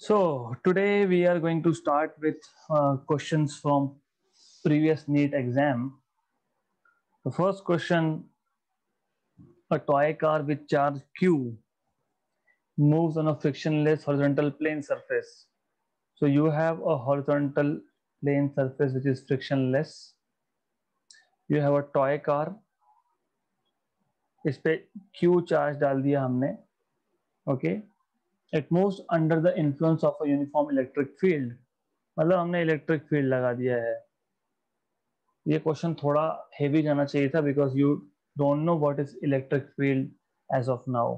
So today we are going to start with questions from previous NEET exam. The first question: a toy car with charge Q moves on a frictionless horizontal plane surface. So you have a horizontal plane surface which is frictionless. You have a toy car. इस पे Q charge डाल दिया हमने. Okay. It moves under the influence of a uniform electric field. मतलब हमने electric field लगा दिया है. ये क्वेश्चन थोड़ा हेवी जाना चाहिए था because you don't know what is electric field as of now.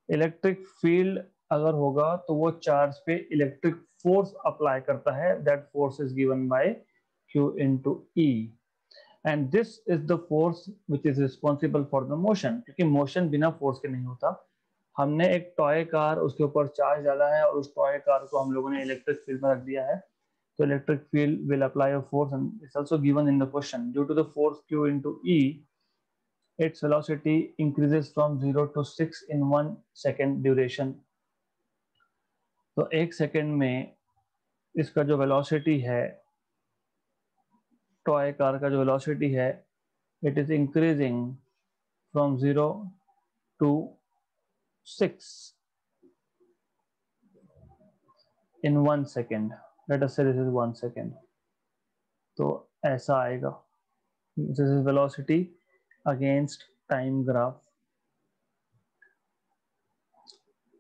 Electric field अगर होगा तो वो चार्ज पे इलेक्ट्रिक फोर्स अप्लाई करता है. That force is given by Q into E and this is the force which is responsible for the motion. क्योंकि motion बिना force के नहीं होता. हमने एक टॉय कार उसके ऊपर चार्ज डाला है और उस टॉय कार को हम लोगों ने इलेक्ट्रिक फील्ड में रख दिया है. So electric field will apply a force, and it's also given in the question. Due to the force Q into E, its velocity increases from 0 to 6 in 1 second duration. तो एक second में इसका जो velocity है, toy car का जो velocity है, it is increasing from 0 to 6 in 1 second. Let us say this is 1 second. तो ऐसा आएगा. This is velocity against time graph.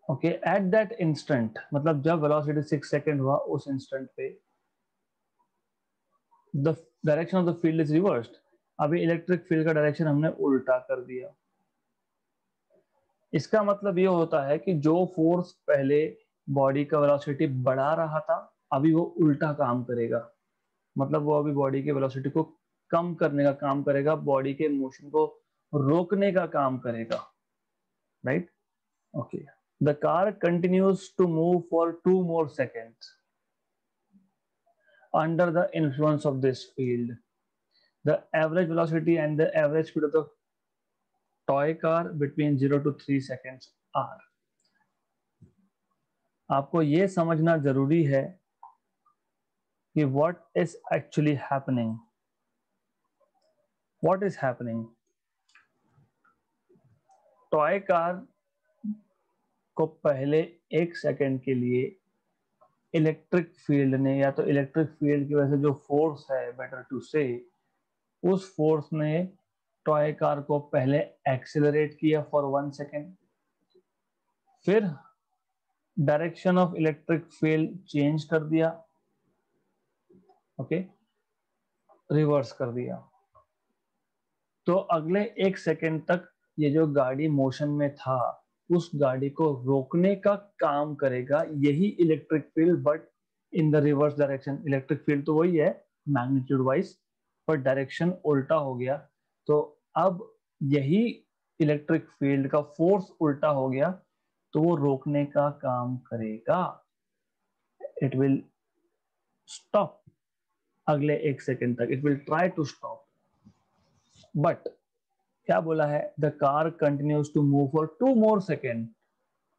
Okay at that instant, मतलब जब वेलोसिटी 6 सेकेंड हुआ उस इंस्टेंट पे the direction of the field is reversed. अभी electric field का डायरेक्शन हमने उल्टा कर दिया. इसका मतलब ये होता है कि जो फोर्स पहले बॉडी का वेलोसिटी बढ़ा रहा था अभी वो उल्टा काम करेगा. मतलब वो अभी बॉडी के वेलोसिटी को कम करने का काम करेगा, बॉडी के मोशन को रोकने का काम करेगा. Right. Okay. The car continues to move for 2 more seconds under the influence of this field. The average velocity and the average speed of the toy car between 0 to 3 seconds are. आपको ये समझना जरूरी है कि what is actually happening. What is happening? Toy car को पहले 1 second के लिए इलेक्ट्रिक फील्ड ने, या तो इलेक्ट्रिक फील्ड की वजह से जो फोर्स है, बेटर टू से, उस फोर्स ने टॉय कार को पहले एक्सेलरेट किया फॉर 1 सेकेंड. फिर direction of electric field change कर दिया. ओके. रिवर्स कर दिया. तो अगले 1 सेकेंड तक ये जो गाड़ी मोशन में था उस गाड़ी को रोकने का काम करेगा यही electric field, but in the reverse direction. Electric field तो वही है मैग्नीट्यूड वाइज, पर डायरेक्शन उल्टा हो गया. तो अब यही इलेक्ट्रिक फील्ड का फोर्स उल्टा हो गया तो वो रोकने का काम करेगा. It will stop. अगले 1 सेकेंड तक it will try to stop. But क्या बोला है? The car continues to move for 2 more seconds.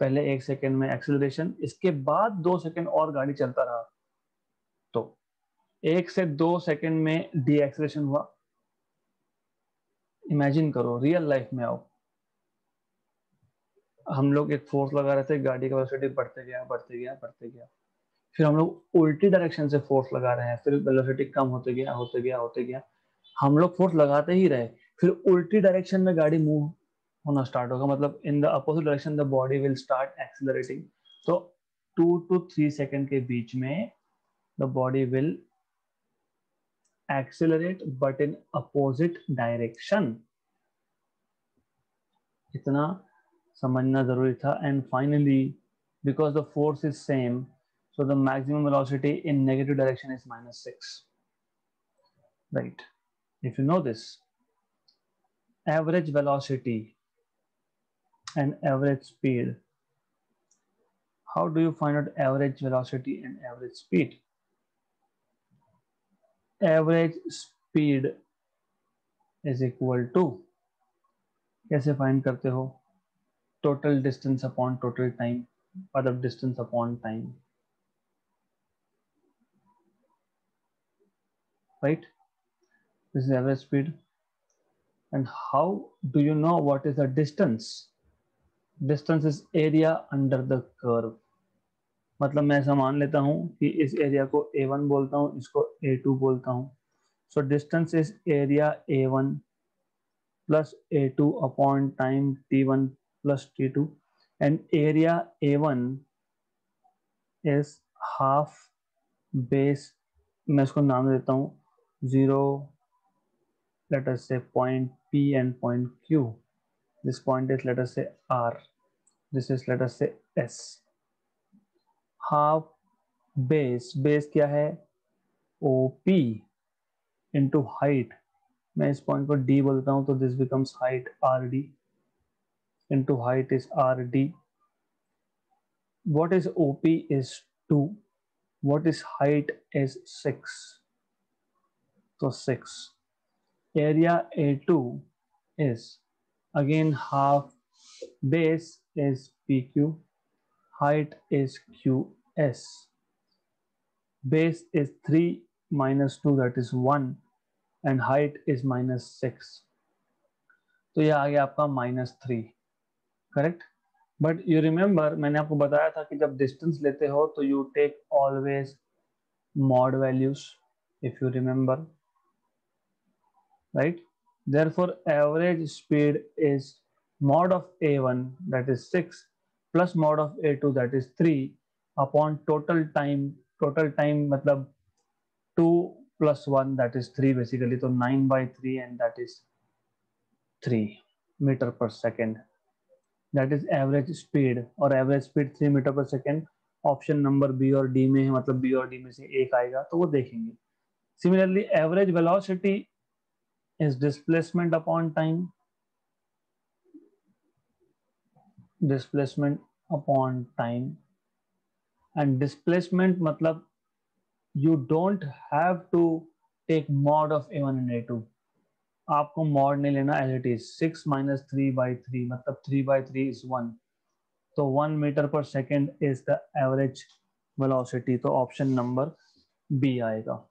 पहले 1 सेकेंड में एक्सेलरेशन, इसके बाद 2 सेकेंड और गाड़ी चलता रहा. तो 1 से 2 सेकेंड में डी एक्सेलरेशन हुआ. इमेजिन करो, रियल लाइफ में आओ. हम लोग एक फोर्स लगा रहे थे, गाड़ी का वेलोसिटी बढ़ते गया बढ़ते गया बढ़ते गया. फिर हम लोग उल्टी डायरेक्शन से फोर्स लगा रहे हैं, फिर वेलोसिटी कम होते गया होते गया होते गया. हम लोग फोर्स लगाते ही रहे, फिर उल्टी डायरेक्शन में गाड़ी मूव होना स्टार्ट होगा. मतलब in the opposite direction the body will start accelerating. तो 2 to 3 सेकेंड के बीच में the body will accelerate but in opposite direction. इतना समझना जरूरी था. And finally because the force is same, so the maximum velocity in negative direction is -6. Right. If you know this, average velocity and average speed. How do you find out average velocity and average speed? Average speed is equal to, कैसे find करते हो? Total distance upon total time. मतलब distance upon time, right? This is average speed. And how do you know what is the distance? Distance is area under the curve. मतलब मैं ऐसा मान लेता हूँ कि इस एरिया को A1 बोलता हूँ, इसको A2 बोलता हूँ. So distance is area A1 plus A2 upon time T1 plus T2, and area A1 is half base. मैं इसको नाम देता हूँ 0, let us say point P and point Q. This point is, let us say, R. This is, let us say, S. Half base क्या है? OP into height. मैं इस point को D बोलता हूँ, तो this becomes height RD into height is RD. What is OP is 2. What is height is 6. So 6. Area A2 is again half base is PQ, height is QS. Base is 3 minus 2, that is 1, and height is minus 6. तो ये आ गया आपका -3, correct. But you remember, मैंने आपको बताया था कि जब डिस्टेंस लेते हो तो you take always mod values, if you remember, right. Therefore, average speed is mod of A1, that is 6, plus mod of A2, that is 3, upon total time. Total time मतलब 2 plus 1, that is 3 basically. So 9/3, and that is 3 meter per second. That is average speed, और average speed 3 metre पर second option number B और D में है. मतलब B और D में से एक आएगा, तो वो देखेंगे. Similarly average velocity is displacement upon time. Displacement upon time. And displacement मतलब you don't have to take mod of A1 and A2. आपको mod नहीं लेना, as it is. 6 minus 3/3 मतलब 3/3 is 1. तो 1 मीटर पर second is the average velocity. तो option number B आएगा.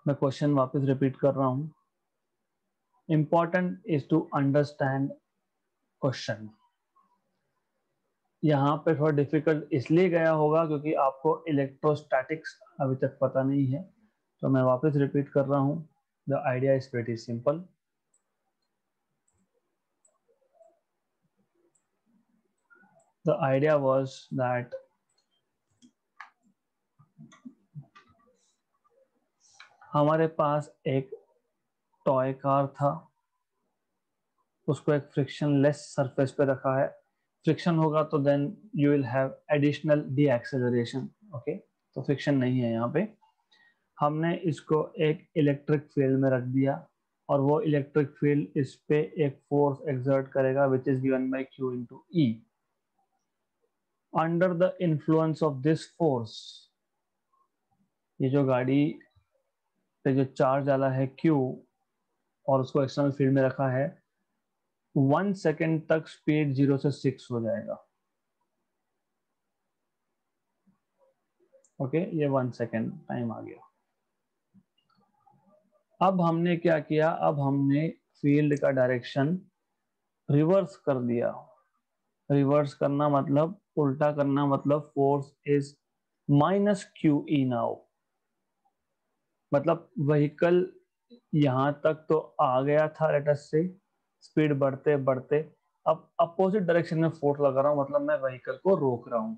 मैं क्वेश्चन वापस रिपीट कर रहा हूं. Important is to understand question. यहाँ पे थोड़ा डिफिकल्ट इसलिए गया होगा क्योंकि आपको इलेक्ट्रोस्टैटिक्स अभी तक पता नहीं है. तो मैं वापस रिपीट कर रहा हूँ. The idea is very simple. The idea was that हमारे पास एक टॉय कार था, उसको एक फ्रिक्शनलेस सरफेस पे रखा है. फ्रिक्शन होगा तो then you will have additional deceleration. Okay, तो फ्रिक्शन नहीं है यहाँ पे. हमने इसको एक इलेक्ट्रिक फील्ड में रख दिया, और वो इलेक्ट्रिक फील्ड इस पे एक फोर्स एक्सर्ट करेगा which is given by Q into E. Under the influence of this force, ये जो गाड़ी पे जो चार्ज डाला है Q और उसको एक्सटर्नल फील्ड में रखा है, 1 सेकेंड तक स्पीड 0 से 6 हो जाएगा. ओके, ये 1 सेकेंड टाइम आ गया. अब हमने क्या किया, अब हमने फील्ड का डायरेक्शन रिवर्स कर दिया. रिवर्स करना मतलब उल्टा करना, मतलब फोर्स इज -QE नाउ. मतलब व्हीकल यहां तक तो आ गया था, लेट अस से, स्पीड बढ़ते बढ़ते अब अपोजिट डायरेक्शन में फोर्स लगा रहा हूं, मतलब मैं व्हीकल को रोक रहा हूं.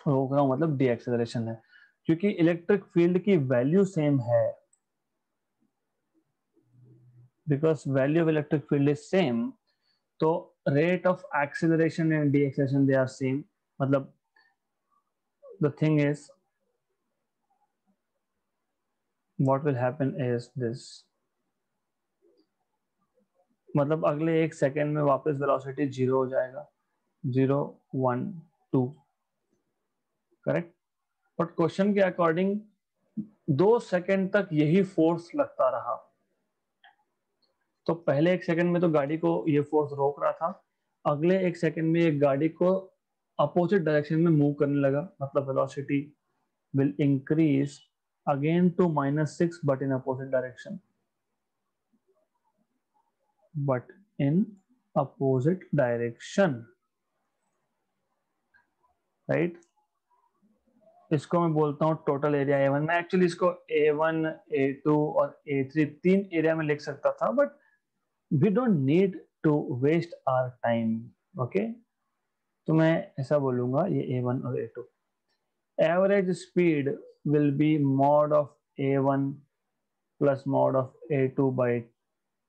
रोक रहा हूं मतलब डी एक्सेलरेशन है, क्योंकि इलेक्ट्रिक फील्ड की वैल्यू सेम है. Because value of electric field is same, तो rate of acceleration and de acceleration they are same. मतलब the thing is, what will happen is this, मतलब अगले 1 सेकेंड में वापस वेलोसिटी 0 हो जाएगा. 0 1 2, करेक्ट. बट क्वेश्चन के अकॉर्डिंग 2 सेकेंड तक यही फोर्स लगता रहा. तो पहले 1 सेकेंड में तो गाड़ी को ये फोर्स रोक रहा था. अगले एक सेकंड में एक गाड़ी को अपोजिट डायरेक्शन में मूव करने लगा, मतलब velocity will increase again to -6 but in opposite direction, but in opposite direction, right. इसको मैं बोलता हूँ टोटल एरिया A1। मैं एक्चुअली इसको A1, A2 और A3 तीन एरिया में लिख सकता था, but we don't need to waste our time, okay. तो मैं ऐसा बोलूंगा, ये A1 और A2। Average speed will be mod of A1 plus mod of A2 by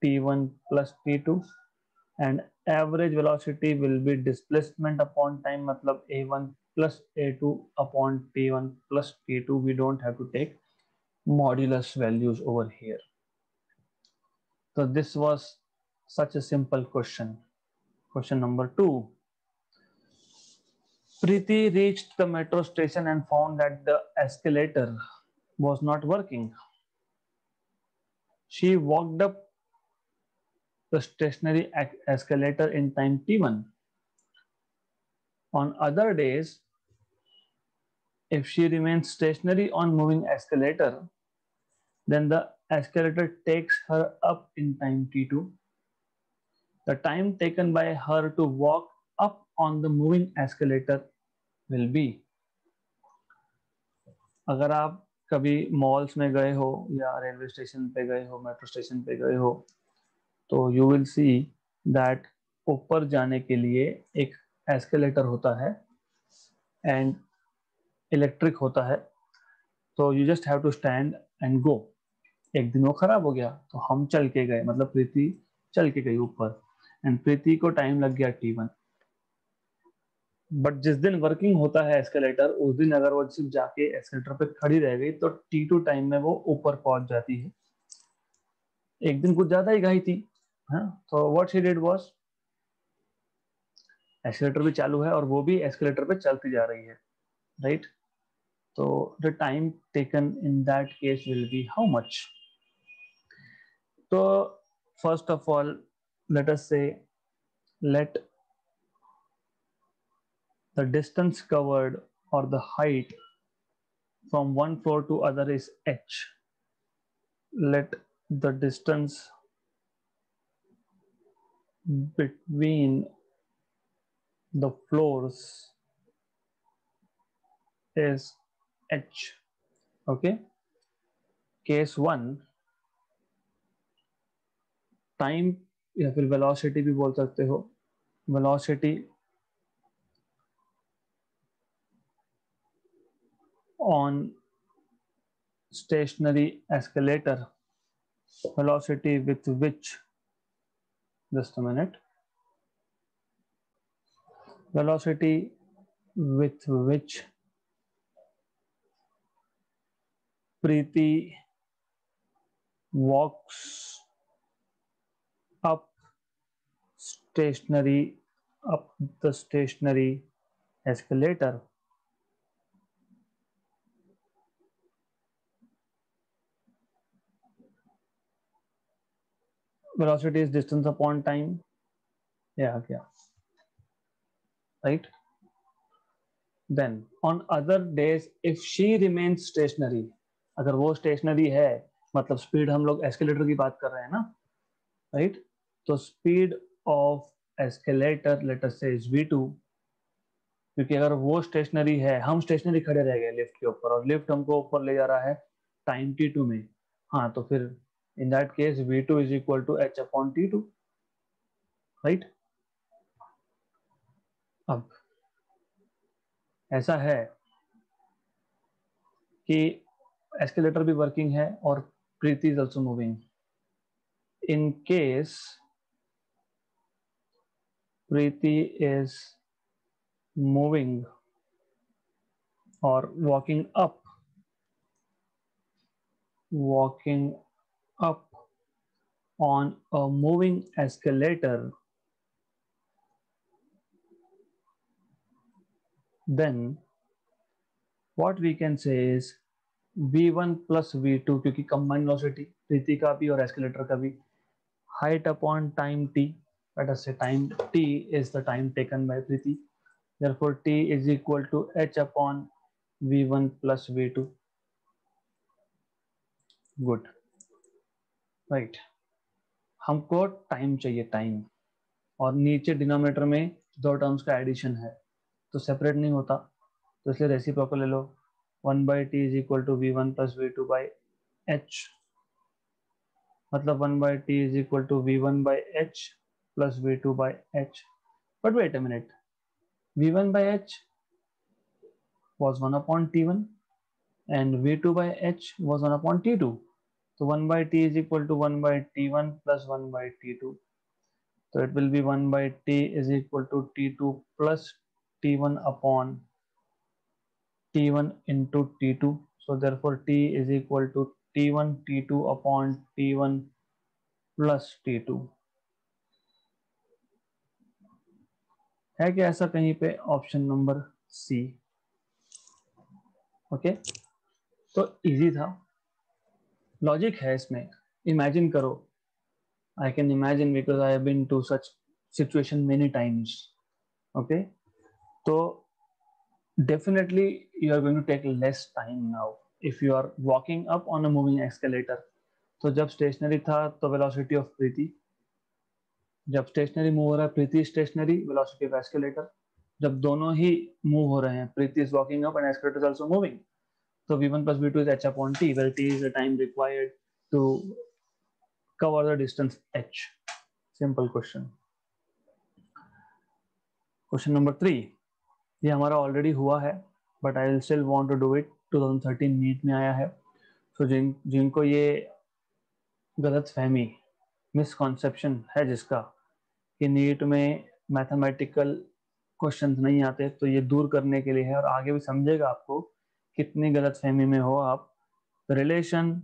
T1 plus T2, and average velocity will be displacement upon time, मतलब A1 plus A2 upon T1 plus T2. We don't have to take modulus values over here. So this was such a simple question. Question number 2. Preeti reached the metro station and found that the escalator was not working. She walked up the stationary escalator in time T1. On other days, if she remains stationary on moving escalator, then the escalator takes her up in time T2. The time taken by her to walk up on the moving escalator will be. अगर आप कभी malls में गए हो या railway station पे गए हो, मेट्रो स्टेशन पे गए हो, तो यू विल सी दैट ऊपर जाने के लिए एक एस्केलेटर होता है एंड इलेक्ट्रिक होता है, तो you just have to stand and go. एक दिन वो खराब हो गया तो हम चल के गए, मतलब प्रीति चल के गई ऊपर, एंड प्रीति को टाइम लग गया T1। बट जिस दिन वर्किंग होता है एस्केलेटर, उस दिन अगर वो सिर्फ जाके एस्केलेटर पे खड़ी रह गई तो T2 टाइम में वो ऊपर पहुंच जाती है। एक दिन कुछ ज्यादा ही गई थी, हाँ, तो what she did was, escalator भी चालू है और वो भी एस्केलेटर पे चलती जा रही है, राइट। तो the time taken in that case will be how much. तो first of all let us say let the distance covered or the height from one floor to other is h. Let the distance between the floors is h, okay। Case 1, time या फिर velocity भी बोल सकते हो, velocity on stationary escalator, velocity with which, just a minute, velocity with which Preeti walks up the stationary escalator. Velocity is distance upon time, yeah, right। Then on other days if she remains stationary, अगर वो stationary है, मतलब speed, हम लोग escalator की बात कर रहे हैं ना, राइट। तो speed of escalator late us से इज v2, क्योंकि अगर वो स्टेशनरी है, हम स्टेशनरी खड़े रह गए लिफ्ट के ऊपर और लिफ्ट हमको ऊपर ले जा रहा है टाइम T2 में, हाँ, तो फिर in that case v2 is equal to h upon T2, right. अब ऐसा है कि एस्केलेटर भी वर्किंग है और Preeti is also moving. In case Preeti is moving और walking up on a moving escalator, then what we can say is v1 plus v2, क्योंकि combined velocity प्रीति का भी और एस्केलेटर का भी, height upon time t, let us say time t is the time taken by Preeti. Therefore t is equal to h upon v1 plus v2. Good, right. हमको time चाहिए, time, और नीचे denominator में दो terms का addition है तो separate नहीं होता, तो इसलिए रेसिप्रोकल ले लो. 1/t is equal to v1 plus v2 by h, मतलब 1/t is equal to v1 by h plus v2 by h. But wait a minute, v1 by h was 1 upon t1 and v2 by h was 1 upon t2. So 1 by t is equal to 1 by t1 plus 1 by t2. So it will be 1 by t is equal to t2 plus t1 upon t1 into t2. So therefore t is equal to t1 t2 upon t1 plus t2. है क्या ऐसा कहीं पे? Option number C. Okay, तो easy था, logic है इसमें. Imagine करो, I can imagine because I have been to such situation many times. Okay, so definitely you are going to take less time now if you are walking up on a moving escalator. तो जब stationery था तो velocity of प्रीति, जब stationery move हो रहा है Preeti stationary, velocity of escalator. जब दोनों ही मूव हो रहे हैं, Preeti is walking up and escalator is also moving, तो v1 plus v2 is h upon t, where t is the time required to cover the distance h. Simple question. Question number 3, ये हमारा already हुआ है but I will still want to do it. 2013 NEET में आया है. सो जिनको ये गलत फहमी, मिसकॉन्सेप्शन है जिसका कि नीट में मैथमेटिकल क्वेश्चंस नहीं आते, तो ये दूर करने के लिए है और आगे भी समझेगा आपको कितनी गलत फहमी में हो आप. Relation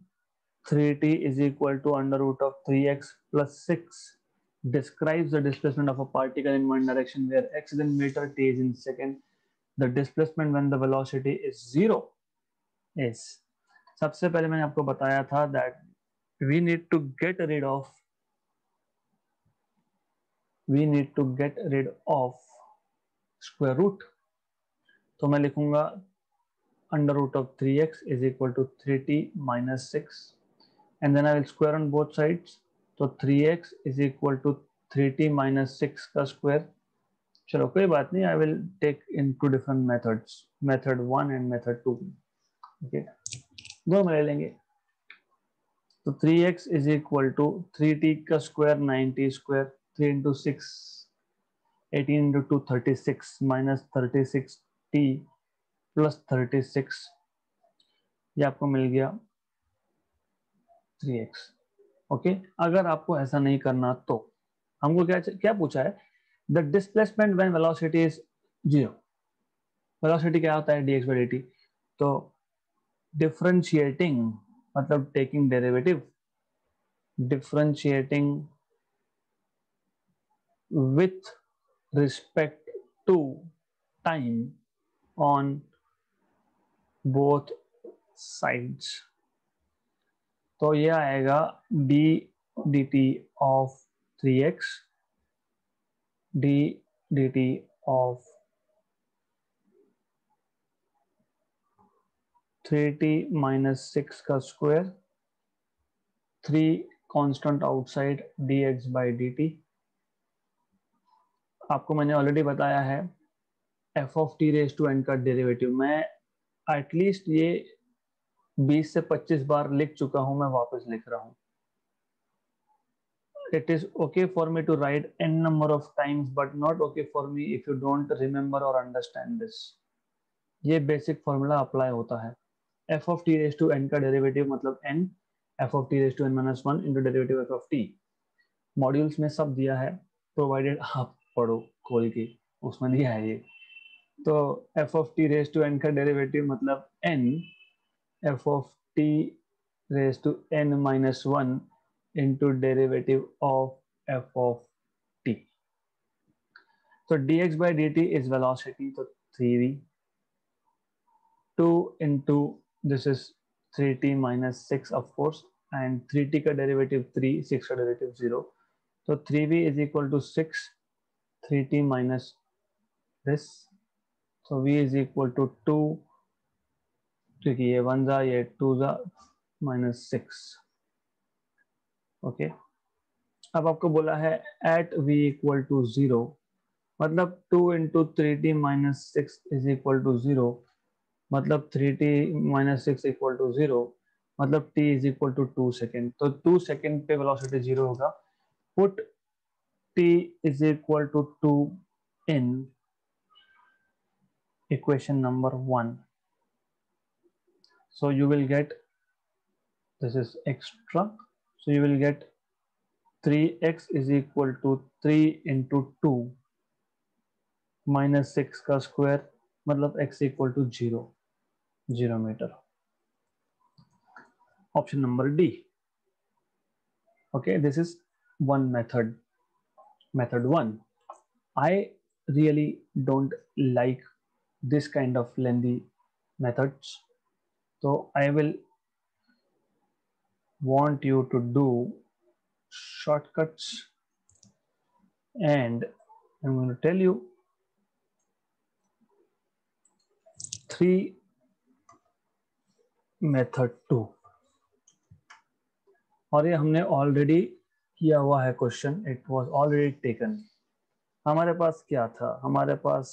3t is equal to under root of 3x plus 6 describes the displacement of a particle in one direction where x is in meter, t is in second. The displacement when the velocity is 0 is, सबसे पहले मैंने आपको बताया था that we need to get rid of square root. तो मैं लिखूंगा under root of 3x is equal to 3t minus 6 and then I will square on both sides. तो 3x is equal to 3t minus 6 का square. चलो कोई बात नहीं, I will take in two different methods, method 1 and method 2. Okay, दो में ले लेंगे. तो 3x is equal to 3t का square 9t square, 3 into 6 18 into 2 36 minus 36t plus 36, ये आपको मिल गया 3x. ओके, अगर आपको ऐसा नहीं करना तो हमको क्या पूछा है? The displacement when velocity is 0. Velocity क्या होता है? dx by dt. तो डिफरेंशिएटिंग मतलब taking derivative, differentiating with respect to time on both sides. तो ये आएगा d dt of 3x d dt of 3t minus 6 का square, 3 constant outside dx by dt. आपको मैंने ऑलरेडी बताया है f of t raised to n का derivative मैं एटलीस्ट ये 20 से 25 बार लिख चुका हूं, मैं वापस लिख रहा हूं. It is okay for me to write n number of times but not okay for me if you don't remember or understand this. ये बेसिक फॉर्मूला अप्लाई होता है. f of t raised to n का derivative मतलब n, f of t raised to n minus 1 into derivative f of t. Modules में सब दिया है, provided आप पढ़ो खोल के, उसमें दिया है ये. तो f of t raised to n का डेरिवेटिव मतलब n f of t raised to n minus 1 into derivative of f of t. So dx by dt is velocity, so 3v. 2 into this is 3t minus 6 of course, and 3t का derivative 3, 6 का derivative 0. तो 3v is equal to 6, 3t minus this, so v is equal to 2, क्योंकि ये 1 जा ये 2 जा minus 6. Okay, अब आपको बोला है at v equal to 0, मतलब 2 into 3t minus 6 is equal to 0, मतलब 3t minus 6 equal to 0, मतलब t is equal to 2 second. तो 2 सेकेंड पे वेलोसिटी 0 होगा. Put t is equal to 2 in equation number 1. So you will get, this is extra, so you will get 3x is equal to 3 into 2 minus 6 का square, मतलब x equal to 0 metre. Option number D. Okay, this is one method. Method 1. I really don't like this kind of lengthy methods, so I will want you to do shortcuts, and I'm going to tell you 3 method 2. और ये हमने already किया हुआ है question, it was already taken. हमारे पास क्या था, हमारे पास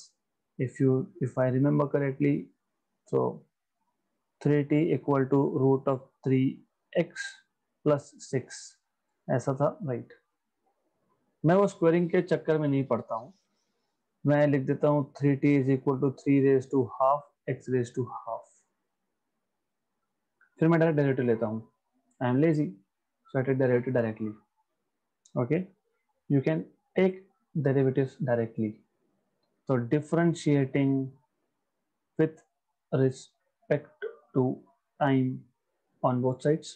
if I remember correctly, so 3t equal to root of 3x plus 6 ऐसा था, राइट. मैं वो स्क्वायरिंग के चक्कर में नहीं पड़ता हूँ, मैं लिख देता हूँ 3t is equal to 3 raised to half x raised to half. फिर मैं डायरेक्ट डेरिवेटिव लेता हूँ. I am lazy, so I take derivative directly. Okay, you can take derivatives directly. So differentiating with respect to time on both sides,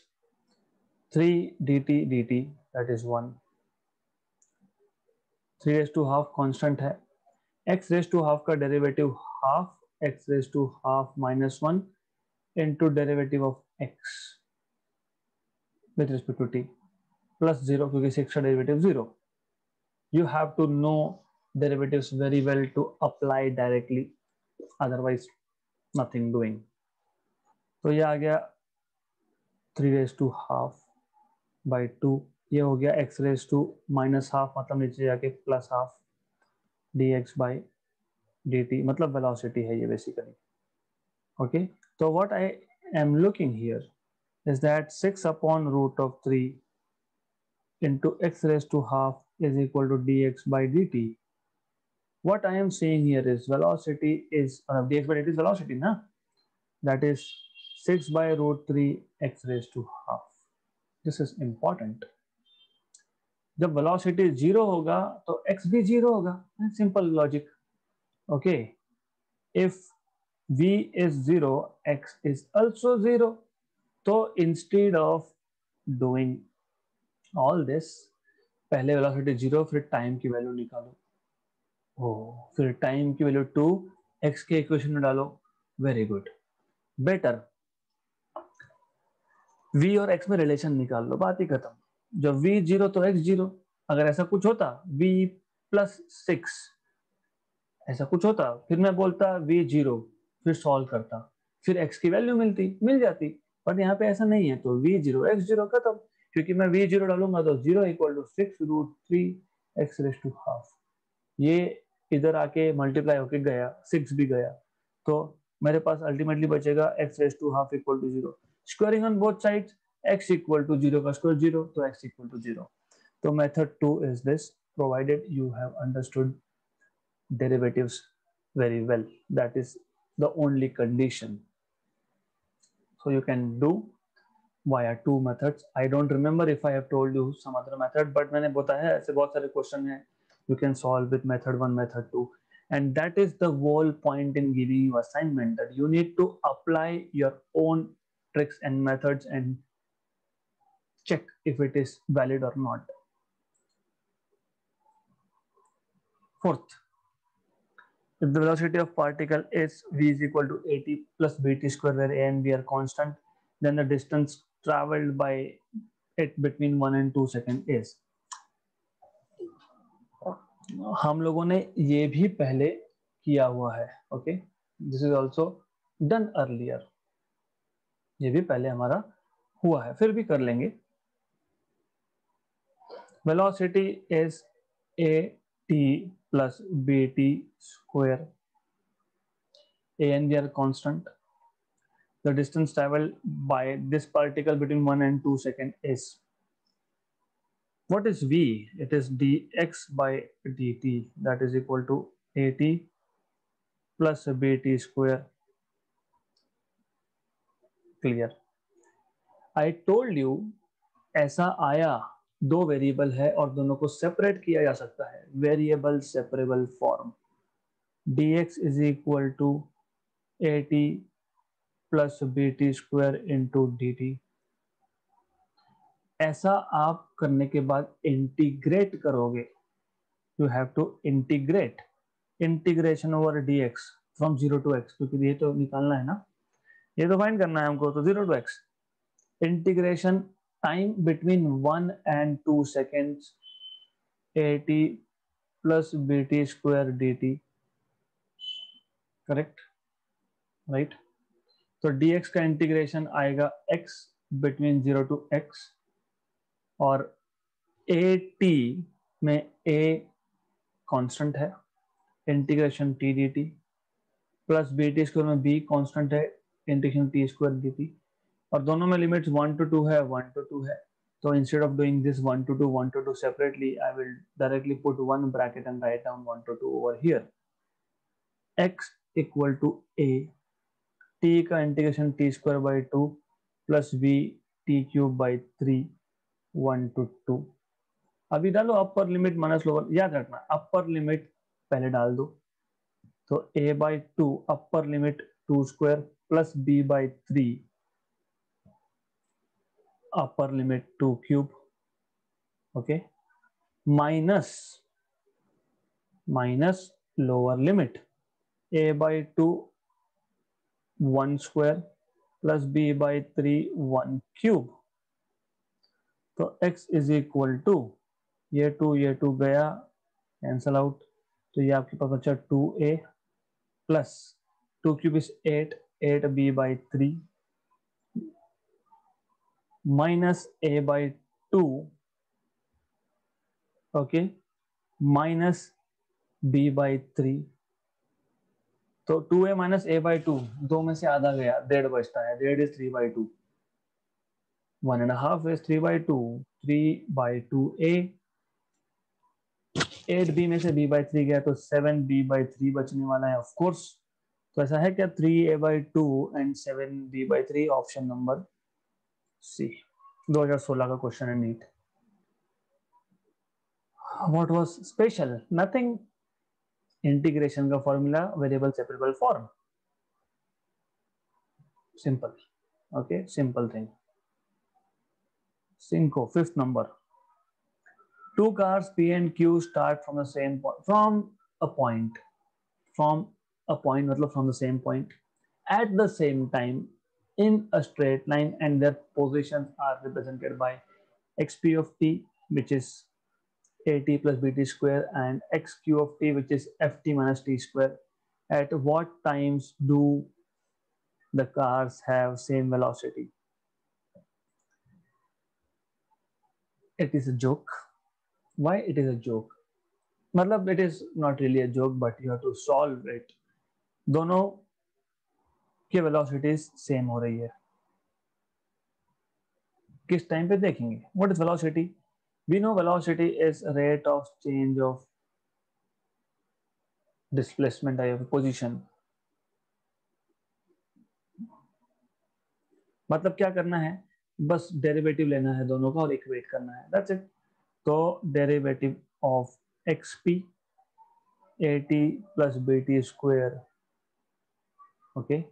3 dt dt, that is 1. 3 raised to half constant है, x raised to half का derivative half x raised to half minus 1 into derivative of x with respect to t plus 0, क्योंकि 6 का derivative 0. You have to know derivatives very well to apply directly, otherwise nothing doing. तो ये आ गया 3 raised to half by 2, ये हो गया x raised to minus half, मतलब नीचे जाके plus half dx by dt, मतलब velocity है ये basically. Okay, so what I am looking here is that 6 upon root of 3 into x raised to half is equal to dx by dt. What I am saying here is velocity is dx by dt is velocity, na? That is 6 by root 3 x raised to half. This is important. जब velocity 0 होगा तो x भी 0 होगा. Simple logic. Okay, if v is 0, x is also 0. तो instead of doing all this, पहले velocity 0, फिर time की value निकालो, फिर टाइम की वैल्यू 2 x के इक्वेशन में डालो. Very good, better. v और x में रिलेशन निकाल लो, बात ही खत्म. जब v 0 तो x 0. अगर ऐसा कुछ होता v plus 6 ऐसा कुछ होता, फिर मैं बोलता v 0, फिर सॉल्व करता, फिर x की वैल्यू मिल जाती. बट यहाँ पे ऐसा नहीं है, तो v 0 x 0 खत्म. क्योंकि मैं v 0 डालूंगा तो 0 equal to 6 root 3 x raise to half. ये इधर आके मल्टीप्लाई होके गया, 6 भी गया, तो मेरे पास अल्टीमेटली बचेगा x raise to half equal to 0. Squaring on both sides, x equal to 0 का स्क्वायर 0, तो x इक्वल टू 0. तो method 2 is this, provided you have understood derivatives very well. That is the only condition. So you can do via two methods. I don't remember if I have told you some other method, but मैंने बताया ऐसे बहुत सारे question हैं, you can solve with method 1, method 2, and that is the whole point in giving you assignment, that you need to apply your own tricks and methods and check if it is valid or not. Fourth, if the velocity of particle is v is equal to at plus bt square, where a and b are constant, then the distance traveled by it between 1 and 2 seconds is. हम लोगों ने ये भी पहले किया हुआ है. Okay, this is also done earlier. ये भी पहले हमारा हुआ है, फिर भी कर लेंगे. Velocity is at plus bt square. A and b are constant. The distance traveled by this particle between 1 and 2 seconds is. What is v? It is dx by dt, that is equal to at plus bt square. Clear? I told you ऐसा आया, दो variable है और दोनों को separate किया जा सकता है. Variable separable form. dx is equal to at plus bt square into dt. ऐसा आप करने के बाद इंटीग्रेट करोगे. You have to integrate. Integration over dx from 0 to x, क्योंकि ये तो निकालना है ना, ये तो फाइंड करना है हमको, तो 0 to x. Integration time between 1 and 2 seconds at plus bt square dt. Correct, right. तो dx का इंटीग्रेशन आएगा x बिटवीन 0 to x, और at में a कांस्टेंट है, integration t dt, plus bt square में b कांस्टेंट है, integration t square dt, और दोनों में लिमिट्स 1 to 2 है, 1 to 2 है. So instead of doing this 1 to 2, 1 to 2 separately, I will directly put one bracket and write down 1 to 2 over here. X equal to a, t का integration t square by 2 plus b t cube by 3, 1 to 2. अभी डालो upper limit minus lower, याद रखना upper limit पहले डाल दो. तो a by 2 upper limit 2 square plus b by 3 upper limit 2 cube. Okay, minus lower limit a by 2 1 square plus b by 3 1 cube. तो x is equal to, ये 2 गया cancel out, तो ये आपके पास बचा 2a plus 2 cube is 8b by 3 minus a by 2, okay, minus b by 3. तो 2a minus a by 2, दो में से आधा गया, 1.5 बचता है. 1.5 is 3 by 2, 1.5 is 3 by 2, 3 by 2a, 8b में से b बाई 3 गया, तो 7b बाई 3 बचने वाला है ऑफ कोर्स. तो ऐसा है क्या, 3a by 2 and 7b by 3, option number C. 2016 का क्वेश्चन है NEET. What was special? Nothing. Integration का formula variable separable form. Simple. Okay, simple thing. Cinco, fifth number. Two cars P and Q start from the same point, from a point, मतलब from the same point, at the same time in a straight line, and their positions are represented by xp of t, which is at plus bt square, and xq of t, which is ft minus t square. At what times do the cars have same velocity? It is a joke. Why it is a joke? मतलब it is not really a joke, but you have to solve it. दोनों की velocities same हो रही है. किस time पे देखेंगे? What is velocity? We know velocity is rate of change of displacement of position. मतलब क्या करना है, बस डेरिवेटिव लेना है दोनों का और इक्वेट करना है, दैट्स इट. तो derivative of xp at plus bt square, okay,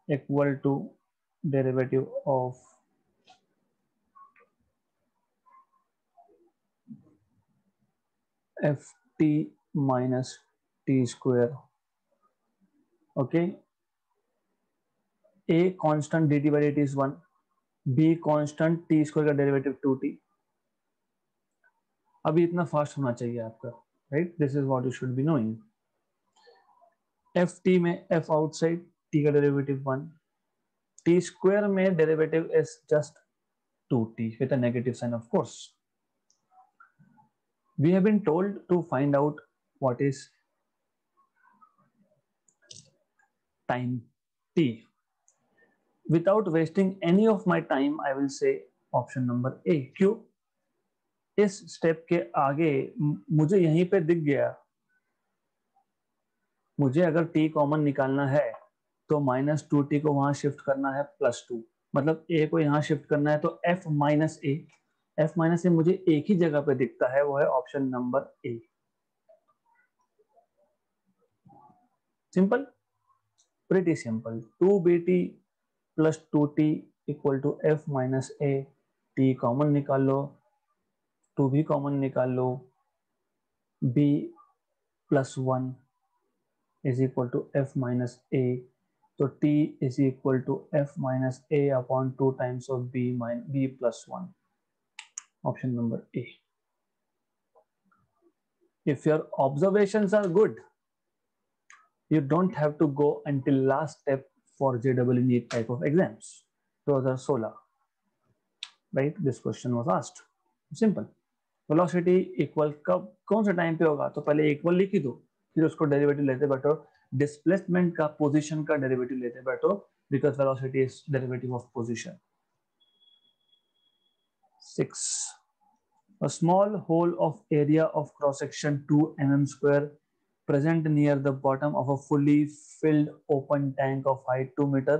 equal to derivative of ft minus t square. Okay, a constant dt by dt is 1, b constant t square का derivative 2t. अभी इतना fast होना चाहिए आपका. right? This is what you should be knowing. ft में f outside, t का derivative 1, t square में derivative is just 2t with a negative sign, of course. We have been told to find out what is time t. Without wasting any of my time, I will say option number A. क्यों? इस step के आगे मुझे यहीं पे दिख गया, मुझे अगर t कॉमन निकालना है तो -2t को वहां शिफ्ट करना है +2, मतलब a को यहां शिफ्ट करना है, तो f माइनस ए मुझे एक ही जगह पे दिखता है, वो है option number A. Simple, pretty simple. 2bt + 2t = f minus A. t common निकाल लो, 2 भी कॉमन निकाल लो, b + 1 = f माइनस ए. तो t = f minus A upon 2 times of b + 1. Option number A. If your observations are good, you don't have to go until last step for JEE NEET type of exams. 2016, right? This question was asked. Simple. Velocity equal कब कौन से time पे होगा, तो पहले equal लिख ही दो, फिर उसको डेरिवेटिव लेते बैठो. डिस्प्लेसमेंट का, पोजीशन का डेरिवेटिव लेते बैठो, because velocity is derivative of position. 6. A small hole of area of cross section 2 mm square present near the bottom of a fully filled open tank of height 2 meter,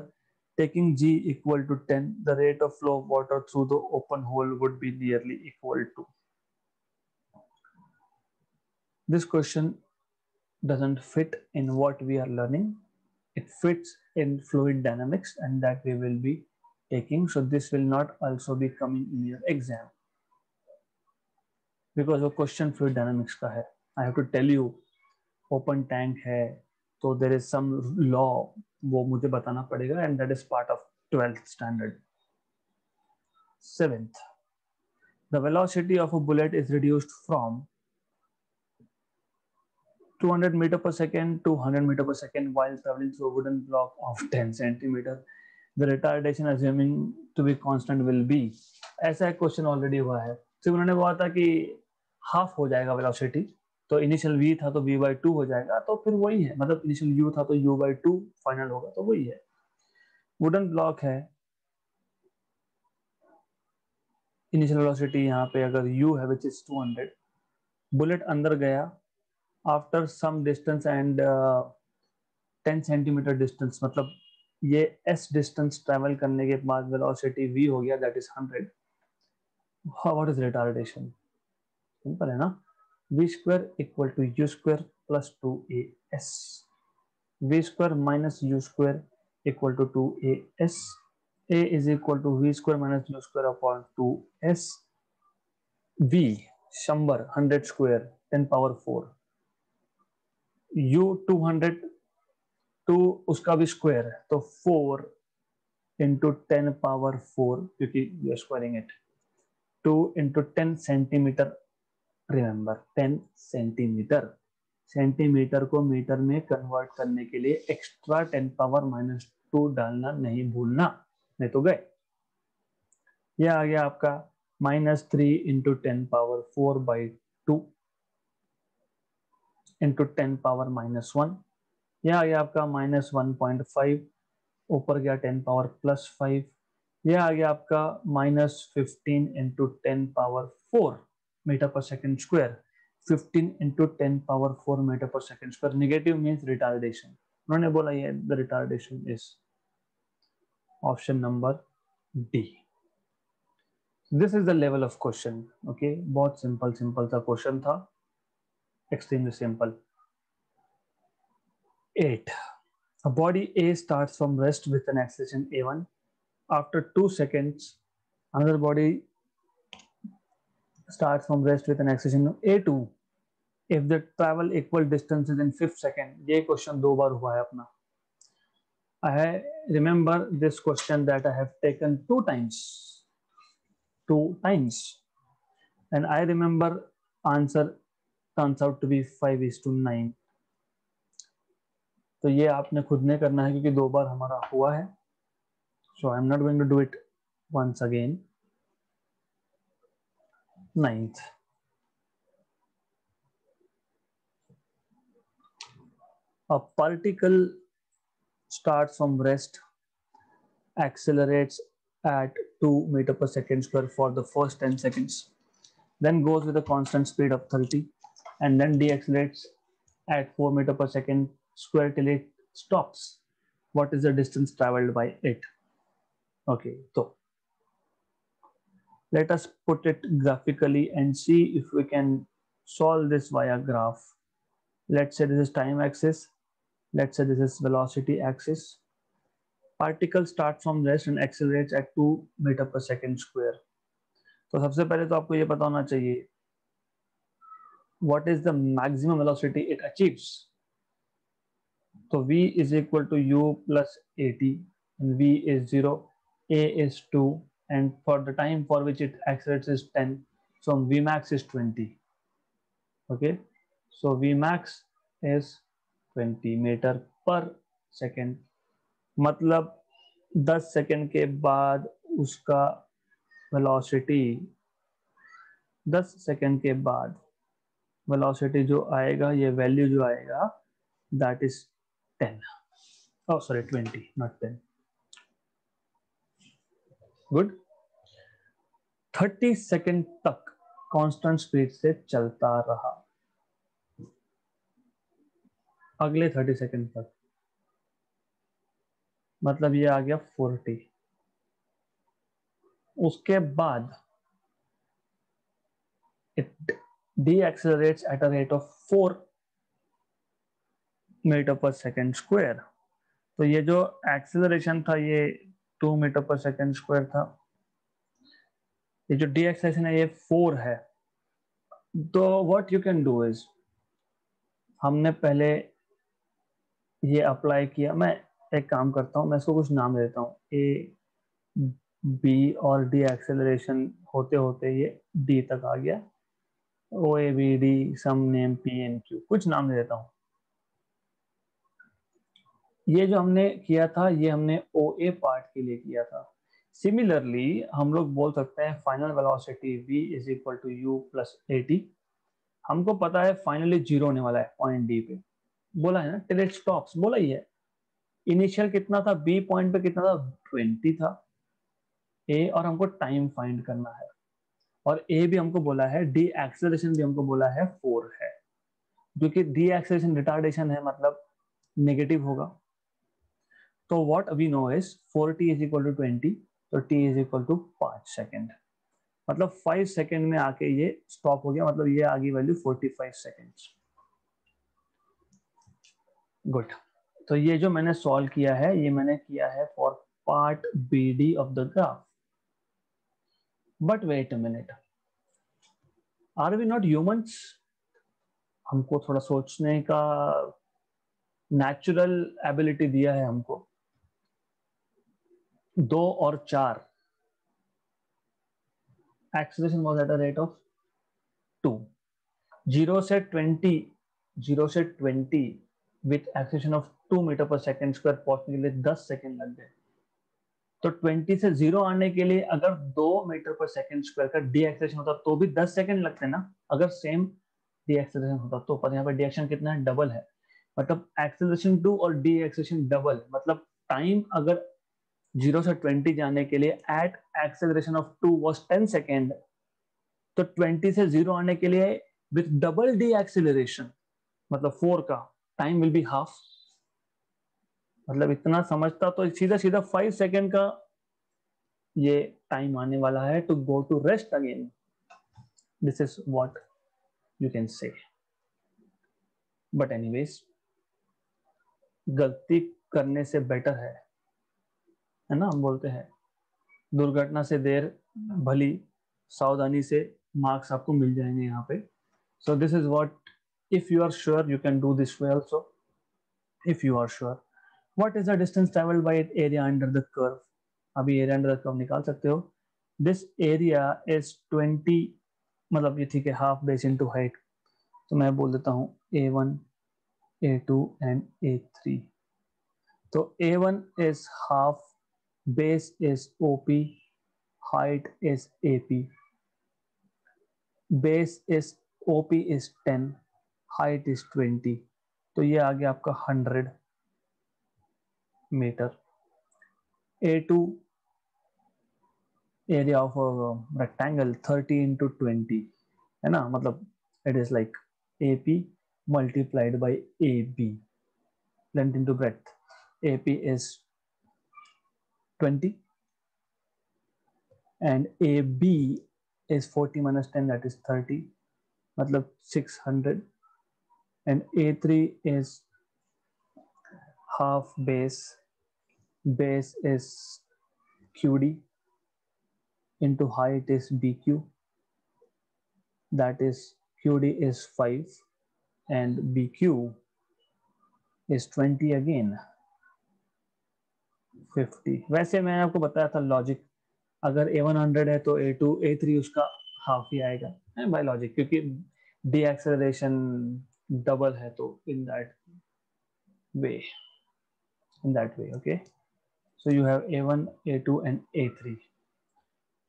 taking G equal to 10, the rate of flow of water through the open hole would be nearly equal to. This question doesn't fit in what we are learning. It fits in fluid dynamics, and that we will be taking. So this will not also be coming in your exam, because वो question fluid dynamics का है. I have to tell you, open tank है, तो there is some law, वो मुझे बताना पड़ेगा, and that is part of 12th standard. 7th, the velocity of a bullet is reduced from 200 meter per second to 100 meter per second while traveling through a wooden block of 10 centimeter. The retardation assuming to be constant will be. ऐसा एक question already हुआ है. सिर्फ उन्होंने बोला था कि half हो जाएगा वेलोसिटी, तो इनिशियल v था तो v/2 हो जाएगा, तो फिर वही है, मतलब इनिशियल u था तो u/2 फाइनल होगा, तो वही है. वुडन ब्लॉक है, इनिशियल वेलोसिटी यहाँ पे अगर u है विच इज 200, बुलेट अंदर गया after some distance and 10 centimetre distance, मतलब ये s डिस्टेंस ट्रेवल करने के बाद वेलोसिटी v हो गया, that is 100. What is retardation? Simple है ना, v square equal to u square plus 2as, v square minus u square equal to 2as, a is equal to v square minus u square upon 2s. v 100 square 10 power 4, u 200 to उसका भी square है, तो 4 into 10 power 4, क्योंकि you are squaring it, 2 into 10 centimetre. Remember 10 centimetre. Centimetre को metre में convert करने के लिए एक्स्ट्रा 10 पावर -2 डालना नहीं भूलना, नहीं तो गए. यह आ गया आपका -3 इंटू 10 पावर 4/2 इंटू 10 पावर -1. यह आ गया आपका -1.5, ऊपर गया 10 पावर +5. यह आ गया आपका -15 इंटू 10 पावर 4 मीटर पर second square. 15 into 10 power 4 metre पर second square. Negative means retardation. उन्होंने बोला ये the retardation is option number D. This is the level of question. Okay, बहुत सिंपल सा क्वेश्चन था, extremely simple. 8. A body A starts from rest with an acceleration a1. After 2 seconds, another body starts from rest with an acceleration a2. If they travel equal distances in 5th second. ये question 2 बार हुआ है अपना. I remember this question that I have taken 2 times, and I remember answer turns out to be 5:9। तो ये आपने खुद ने करना है क्योंकि 2 बार हमारा हुआ है। So I am not going to do it once again. 9th, a particle starts from rest, accelerates at 2 meter per second square for the first 10 seconds, then goes with a constant speed of 30 and then deaccelerates at 4 meter per second square till it stops. What is the distance traveled by it? Okay, so let us put it graphically and see if we can solve this via graph. Let's say this is time axis. Let's say this is velocity axis. Particle starts from rest and accelerates at 2 meter per second square. तो सबसे पहले तो आपको ये पता होना चाहिए what is the maximum velocity it achieves. So v is equal to u plus at, and v is 0, a is 2, and for the time for which it accelerates is 10. So vmax is 20. Okay, so vmax is 20 meter per second. मतलब 10 second के बाद उसका velocity 10 second के बाद velocity जो आएगा, ये value जो आएगा that is 10, oh sorry 20 not 10. Good. 30 second तक कांस्टेंट स्पीड से चलता रहा, अगले 30 सेकंड तक, मतलब ये आ गया 40। उसके बाद it deaccelerates at a rate of 4 metre पर सेकेंड स्क्वायर। तो ये जो एक्सेलरेशन था ये 2 मीटर पर सेकेंड स्क्वायर था, ये जो डीएक्सेलेरेशन है ये 4 है। तो what you can do is, हमने पहले ये अप्लाई किया, मैं एक काम करता हूँ, मैं इसको कुछ नाम देता हूँ, ए बी और डी एक्सेलरेशन होते होते ये डी तक आ गया, O A B D some name P N Q, कुछ नाम दे देता हूँ। ये जो हमने किया था ये हमने ओ ए पार्ट के लिए किया था। सिमिलरली हम लोग बोल सकते हैं final velocity v is equal to u plus a t. हमको पता है फाइनली जीरो होने वाला है पॉइंट डी पे, बोला है ना, टिल इट स्टॉप्स बोला ही है। इनिशियल कितना था बी पॉइंट पे, कितना था 20 था ए, और हमको टाइम फाइंड करना है, और ए भी हमको बोला है, डी एक्सेलरेशन भी हमको बोला है 4 है, क्योंकि डी एक्सेलरेशन रिटार्डेशन है मतलब नेगेटिव होगा। तो what we know is 4t is equal to 20, तो t is equal to 5 second, मतलब 5 सेकेंड में आके ये स्टॉप हो गया, मतलब ये आ गई वैल्यू 45 सेकेंड्स। गुड। तो ये जो मैंने सॉल्व किया है ये मैंने किया है for part B D of the graph. But wait a minute, are we not humans? हमको थोड़ा सोचने का नेचुरल एबिलिटी दिया है हमको। 2 और 4 acceleration was at a rate of 2, 0 से 20 विथ एक्सेलरेशन ऑफ 2 मीटर पर सेकेंड स्क्वायर पहुंचने के लिए 10 सेकेंड लग गए। तो 20 से 0 आने के लिए अगर 2 मीटर पर सेकेंड स्क्वायर का डी एक्सेलरेशन होता तो भी 10 सेकेंड लगते ना, अगर सेम डी एक्सेलरेशन होता तो। पर यहाँ पर डी एक्सेलरेशन कितना है, डबल है, मतलब एक्सेलरेशन 2 और डी एक्सेलरेशन डबल, मतलब टाइम अगर 0 से 20 जाने के लिए at acceleration of 2 was 10 second, तो 20 से 0 आने के लिए विथ डबल डी एक्सेलरेशन मतलब 4 का टाइम विल बी हाफ। मतलब इतना समझता तो सीधा सीधा 5 सेकेंड का ये टाइम आने वाला है to go to rest again. This is what you can say. But anyways, गलती करने से बेटर है ना, हम बोलते हैं दुर्घटना से देर भली, सावधानी से मार्क्स आपको मिल जाएंगे यहाँ पे। So this is what, if you are sure you can do this way also. If you are sure, what is the distance travelled by area under the curve? अभी एरिया अंडर द कर्व निकाल सकते हो। This area is 20, मतलब ये ठीक है, half base into height, तो मैं बोल देता हूँ A1, A2 and A3. तो A1 is half, base is OP, height is AP, base is OP is 10, height is 20. तो ये आ गया आपका 100 metre. A2 area of a rectangle 30 into 20 है ना, मतलब it is like AP multiplied by AB, length into breadth. AP is 20 and AB is 40 minus 10, that is 30, मतलब 600. and A3 is half base, base is QD into height is BQ, that is QD is 5 and BQ is 20 again, 50. वैसे मैंने आपको बताया था logic, अगर A1 100 है तो A2 A3 उसका हाफ ही आएगा बाय लॉजिक, क्योंकि डी एक्सेलरेशन डबल है तो in that way, okay. So you have A1, A2 and A3.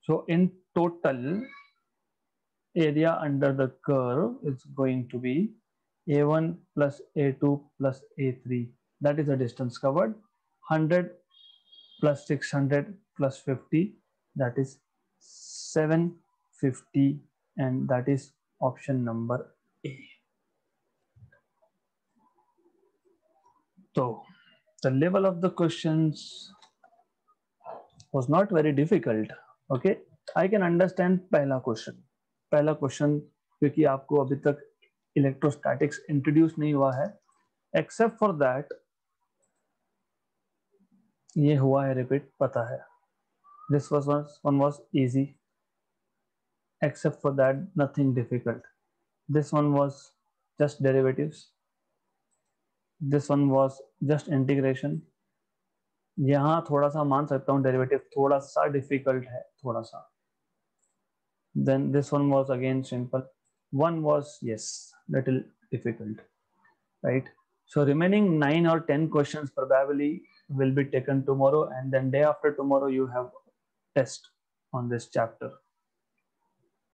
So in total area under the curve is going to be A1 plus A2 plus A3, that is the distance covered. 100 plus 600 plus 50, that is 750, and that is option number A. So the level of the questions was not very difficult. Okay, I can understand पहला question क्योंकि आपको अभी तक electrostatics introduce नहीं हुआ है, except for that ये हुआ है रिपीट, पता है. This one was easy, except for that nothing difficult. This one was just derivatives, this one was just integration. यहाँ थोड़ा सा मान सकता हूँ डेरिवेटिव थोड़ा सा डिफिकल्ट है, थोड़ा सा. Then this one was again simple. One was, yes, little difficult, right? So remaining 9 or 10 questions probably will be taken tomorrow, and then day after tomorrow you have test on this chapter.